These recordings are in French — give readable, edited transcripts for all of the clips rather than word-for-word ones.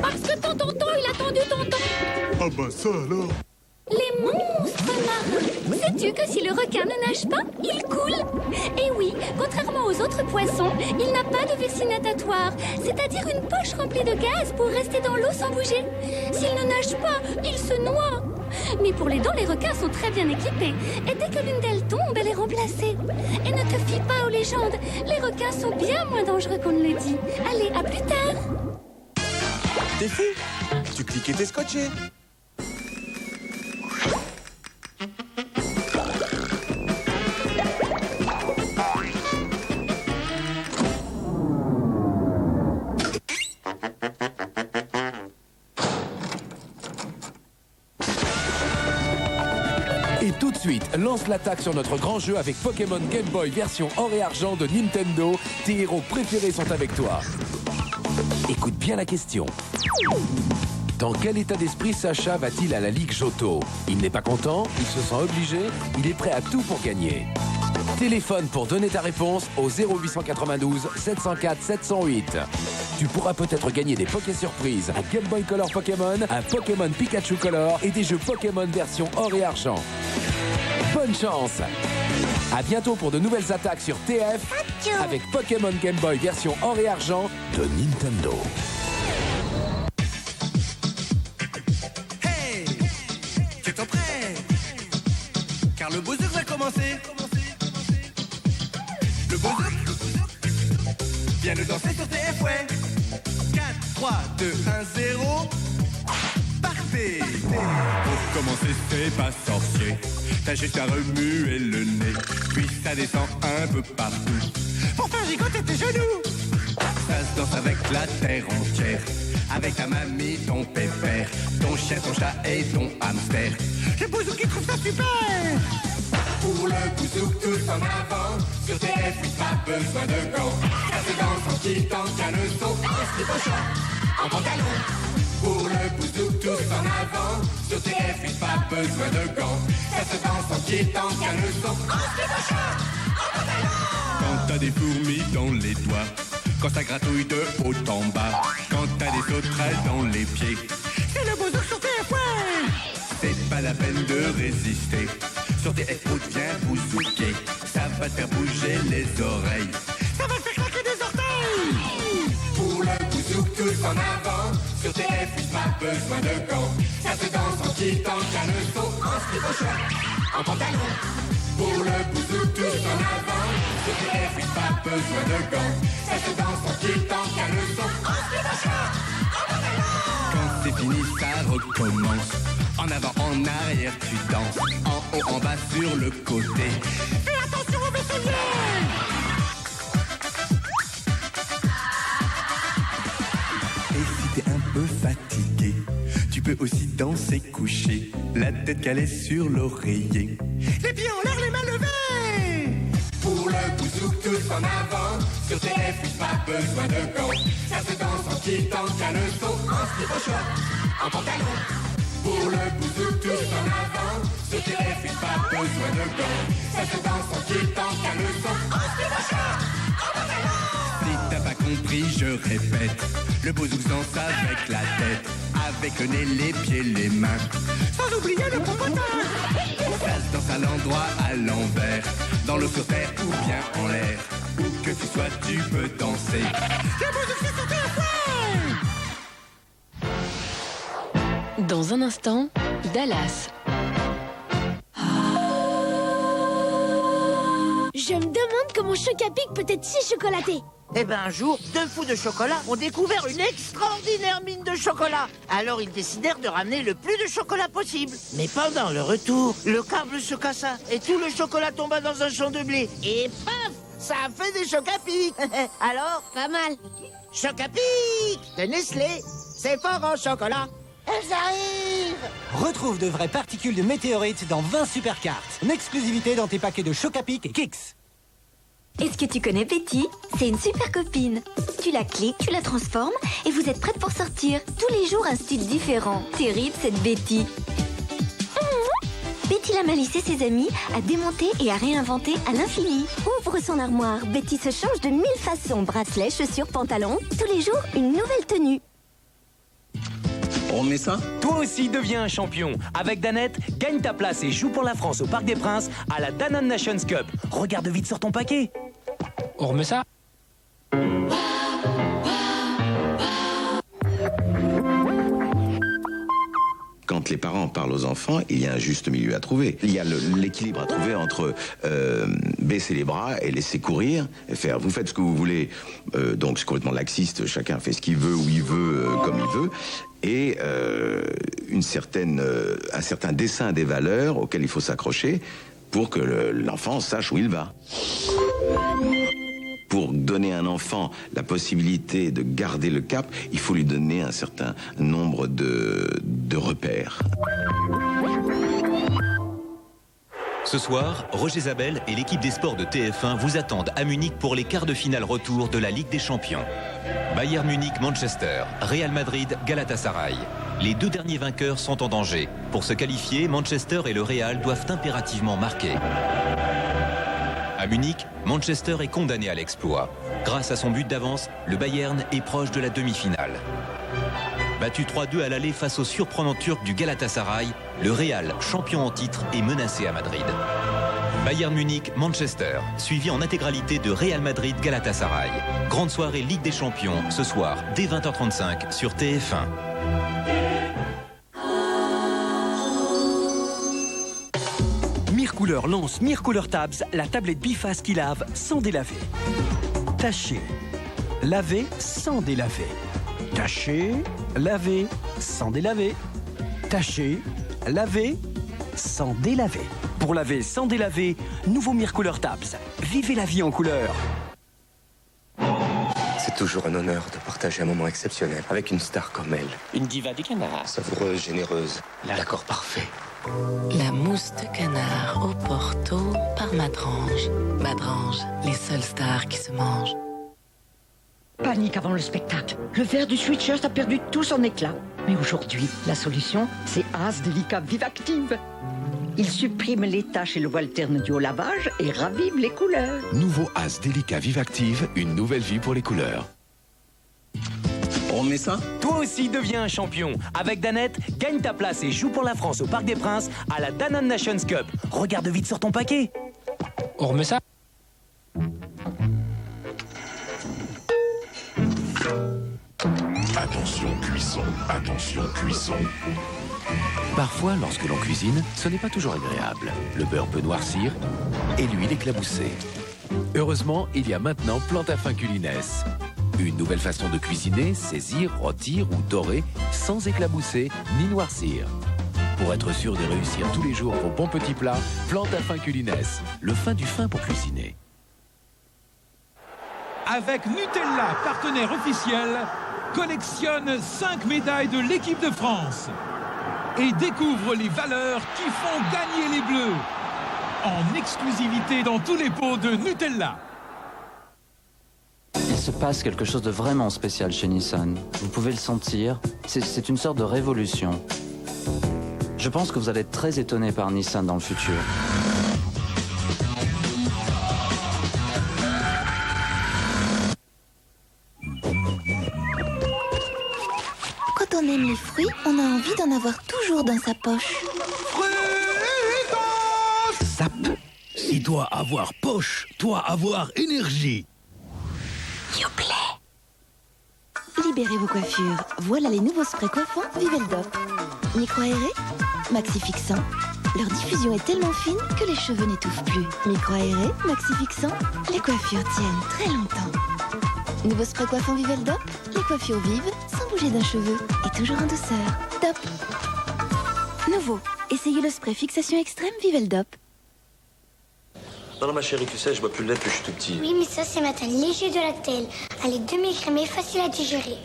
Parce que ton tonton, il a tendu ton temps. Ah bah ça alors. Les monstres marins. Sais-tu que si le requin ne nage pas, il coule? Et oui, contrairement aux autres poissons, il n'a pas de vessie natatoire, c'est-à-dire une poche remplie de gaz pour rester dans l'eau sans bouger. S'il ne nage pas, il se noie. Mais pour les dents, les requins sont très bien équipés. Et dès que l'une d'elles tombe, elle est remplacée. Et ne te fie pas aux légendes. Les requins sont bien moins dangereux qu'on ne le dit. Allez, à plus tard. T'es fou? Tu cliques et t'es scotché. Et tout de suite, lance l'attaque sur notre grand jeu avec Pokémon Game Boy version or et argent de Nintendo. Tes héros préférés sont avec toi. Écoute bien la question. Dans quel état d'esprit Sacha va-t-il à la Ligue Johto? Il n'est pas content, il se sent obligé, il est prêt à tout pour gagner. Téléphone pour donner ta réponse au 0892 704 708. Tu pourras peut-être gagner des Poké Surprises, un Game Boy Color Pokémon, un Pokémon Pikachu Color et des jeux Pokémon version or et argent. Bonne chance! À bientôt pour de nouvelles attaques sur TF avec Pokémon Game Boy version or et argent de Nintendo. Hey! Tu es prêt? Car le Bowser va commencer. Le Bowser vient de danser sur TF, ouais. 4, 3, 2, 1, 0. Partez! Pour commencer, c'est pas sorcier. T'as juste à remuer le nez. Puis ça descend un peu partout. Pour faire gigoter tes genoux. Ça se danse avec la terre entière. Avec ta mamie, ton pépère, ton chien, ton chat et ton hamster. Les bouzous qui trouvent ça super. Pour le bouzouk, tout en avant. Sur TF8, pas besoin de gants. Ça se danse en quittant qu'un leçon. En slip au chat, en pantalon. Pour le bouzouk, tous en avant. Sur TF8, pas besoin de gants. Ça se danse en quittant qu'un leçon. En slip au chat, en pantalon. Quand t'as des fourmis dans les doigts. Quand ça gratouille de haut en bas. Quand t'as des sauterelles dans les pieds. C'est le bouzouk sur TF1. C'est pas la peine de résister. Sur TF1, viens bouzouquer. Ça va te faire bouger les oreilles. Ça va te faire claquer des orteils. Pour le bouzouk, tous en avant. Sur TF1, pas besoin de gants. Ça se danse en quittant qu'un leçon. En slip au chat, en pantalon. Pour le bouzouk, tous en avant. Sur TF1, pas besoin de gants. Ça se danse en quittant qu'un leçon. En slip au chat, en pantalon. Quand c'est fini, ça recommence. En avant, en arrière, tu danses. En haut, en bas, sur le côté. Fais attention au vaisselier. Et si t'es un peu fatigué, tu peux aussi danser couché, la tête calée sur l'oreiller. Les pieds en l'air, les mains levées. Pour le bouzouk, tous en avant. Sur TF1, pas besoin de gants. Ça se danse en quittant qu'un leçon. En slip au chat, en pantalon. Pour le bouzouk, tous en avant. Sur TF1, pas besoin de gants. Ça se danse en quittant qu'un leçon. En slip au chat, en pantalon. Si t'as pas compris, je répète. Le bouzouk danse avec la tête, avec le nez, les pieds, les mains. Sans oublier le popotin. Ça se danse à l'endroit, à l'envers. Dans l'eau, sur terre ou bien en l'air. Où que tu sois, tu peux danser. Le bouzouk, c'est sur TF1. Dans un instant, Dallas. Je me demande comment Chocapic peut être si chocolaté. Eh ben un jour, deux fous de chocolat ont découvert une extraordinaire mine de chocolat. Alors ils décidèrent de ramener le plus de chocolat possible. Mais pendant le retour, le câble se cassa et tout le chocolat tomba dans un champ de blé. Et paf, ça a fait des Chocapic. Alors, Pas mal. Chocapic de Nestlé, c'est fort en chocolat. Elles arrivent. Retrouve de vraies particules de météorites dans 20 supercartes. En exclusivité dans tes paquets de Chocapic et Kix. Est-ce que tu connais Betty? C'est une super copine. Tu la cliques, tu la transformes et vous êtes prête pour sortir. Tous les jours, un style différent. Terrible, cette Betty. Betty la Malice et ses amis à démonter et à réinventer à l'infini. Ouvre son armoire, Betty se change de 1000 façons. Bracelets, chaussures, pantalons. Tous les jours, une nouvelle tenue. On met ça? Toi aussi deviens un champion. Avec Danette, gagne ta place et joue pour la France au Parc des Princes à la Danone Nations Cup. Regarde vite sur ton paquet. On remet ça? Quand les parents parlent aux enfants, il y a un juste milieu à trouver. Il y a l'équilibre à trouver entre baisser les bras et laisser courir, et faire vous faites ce que vous voulez. Donc c'est complètement laxiste, chacun fait ce qu'il veut, où il veut, comme il veut. Et un certain dessin des valeurs auxquelles il faut s'accrocher pour que l'enfant sache où il va. Pour donner à un enfant la possibilité de garder le cap, il faut lui donner un certain nombre de repères. Ce soir, Roger Zabel et l'équipe des sports de TF1 vous attendent à Munich pour les quarts de finale retour de la Ligue des Champions. Bayern Munich-Manchester, Real Madrid-Galatasaray. Les deux derniers vainqueurs sont en danger. Pour se qualifier, Manchester et le Real doivent impérativement marquer. À Munich, Manchester est condamné à l'exploit. Grâce à son but d'avance, le Bayern est proche de la demi-finale. Battu 3-2 à l'aller face au surprenant turc du Galatasaray, le Real, champion en titre, est menacé à Madrid. Bayern Munich-Manchester, suivi en intégralité de Real Madrid-Galatasaray. Grande soirée Ligue des Champions, ce soir, dès 20h35 sur TF1. Mircouleur lance Mircouleur Tabs, la tablette biface qui lave sans délaver. Tâchez, lavez sans délaver. Tâchez, lavez sans délaver. Tâchez, lavez sans délaver. Pour laver sans délaver, nouveau Mircouleur Tabs. Vivez la vie en couleur. C'est toujours un honneur de partager un moment exceptionnel avec une star comme elle. Une diva du canard. Savoureuse, généreuse, l'accord parfait. La mousse de canard au Porto par Madrange. Madrange, les seules stars qui se mangent. Panique avant le spectacle. Le verre du sweatshirt a perdu tout son éclat. Mais aujourd'hui, la solution, c'est As Delica Vivactive. Il supprime les taches et le voile terne dû au lavage et ravive les couleurs. Nouveau As Delica Vivactive, une nouvelle vie pour les couleurs. On met ça? Toi aussi deviens un champion. Avec Danette, gagne ta place et joue pour la France au Parc des Princes à la Danone Nations Cup. Regarde vite sur ton paquet. On remet ça? Attention cuisson, attention cuisson. Parfois, lorsque l'on cuisine, ce n'est pas toujours agréable. Le beurre peut noircir et l'huile éclabousser. Heureusement, il y a maintenant Plantafin Culinès. Une nouvelle façon de cuisiner, saisir, rôtir ou dorer sans éclabousser ni noircir. Pour être sûr de réussir tous les jours vos bons petits plats, Plantafin Culinès, le fin du fin pour cuisiner. Avec Nutella, partenaire officiel, collectionne 5 médailles de l'équipe de France et découvre les valeurs qui font gagner les Bleus en exclusivité dans tous les pots de Nutella. Il se passe quelque chose de vraiment spécial chez Nissan. Vous pouvez le sentir, c'est une sorte de révolution. Je pense que vous allez être très étonné par Nissan dans le futur. Quand on aime les fruits, on a envie d'en avoir toujours dans sa poche. Zap. Si toi avoir poche, toi avoir énergie. Youplay. Libérez vos coiffures. Voilà les nouveaux sprays coiffants Viveldop. Micro-aérés, maxi-fixants. Leur diffusion est tellement fine que les cheveux n'étouffent plus. Micro-aérés, maxi-fixants, les coiffures tiennent très longtemps. Nouveau spray coiffant Viveldop, les coiffures vivent sans bouger d'un cheveu et toujours en douceur. Top. Nouveau, essayez le spray fixation extrême Viveldop. Non, ma chérie, tu sais, je bois plus de lait depuis que je suis tout petit. Oui, mais ça, c'est matin léger de Lactel. Elle est demi-crémée, facile à digérer.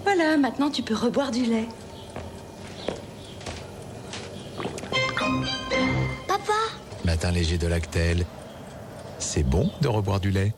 Voilà, maintenant tu peux reboire du lait. Papa! Matin léger de Lactel. C'est bon de reboire du lait.